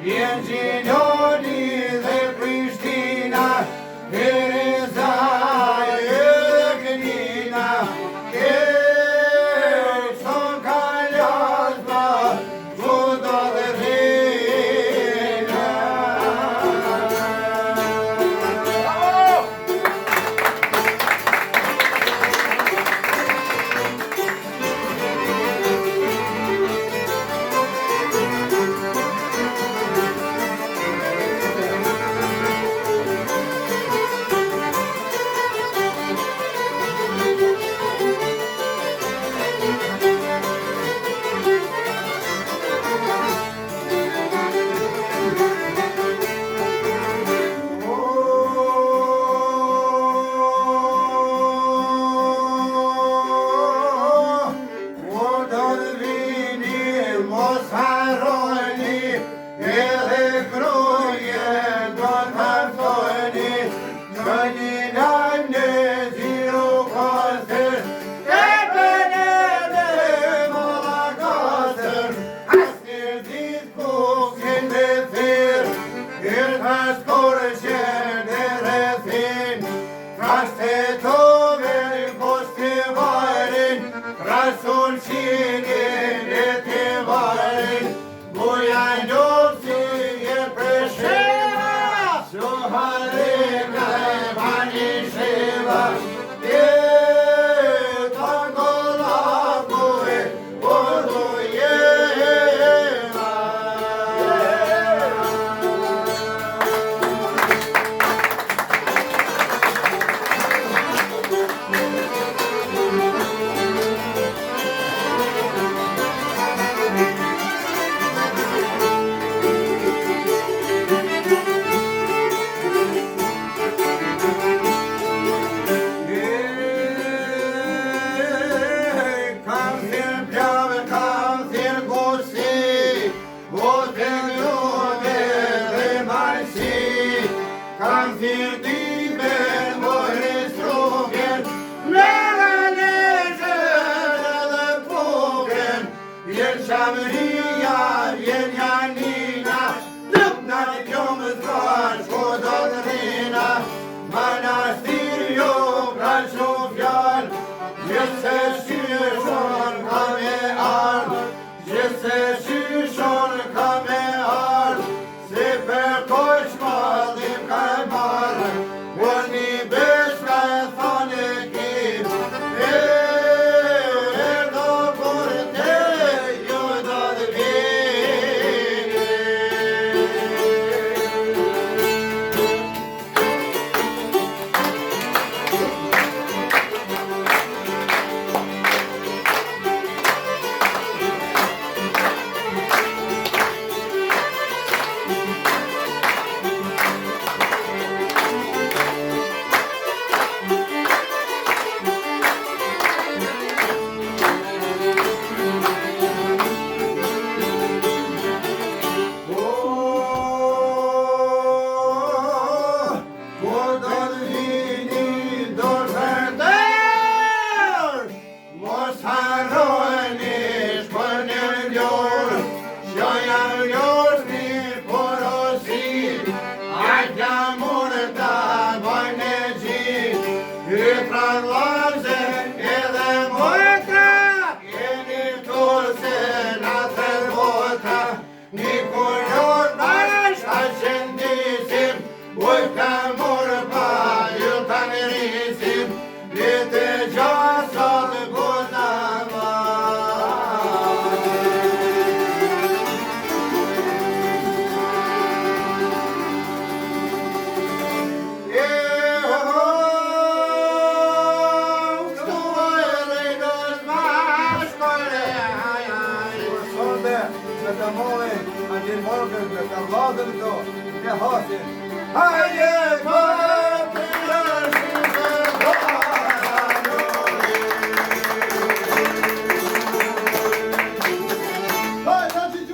Vjen Gjinoni dhe Prishtina, Tereza e Gnina, e son kaljazma, Buda dhe Rina. Mos harroni, edhe kruje do t'hartoni, që një lajmë në ziru kosër, e pëne dhe mola kosër, as një dit kukin dhe thirë, kërë t'askorë që në rëthin, trashtetove në poste varin, rasun qinin e të varin, buja njopsi e presheva, suhareka e bani sheva, e tangola e bodo jeva. Kam thirë timen, mojë stroken, lëga leshën edhe poken, vjen Shamëria, vjen Janina, lëpna të kjomë zgash, ko do të rina, manastir jo pra shumë fjallë, gjithë se shyshon ka me ardhë, gjithë se shyshon ka me ardhë, se për koq madhim ka e marrë, por një besh ka e thane kim, e do për te, jo do të vini. Mos harroni shpër një ljorë, që jam ljorë një porosit, ajtja mune ta bojnë e gjithë, hytra lëzë edhe mojta, jeni turë se në tërvota, një kuror bash a qëndisim, ujka mure pa ju të nërisim, vite gjasat buda ma. Morgen, an den Morgen, der Morgen so, der Horst.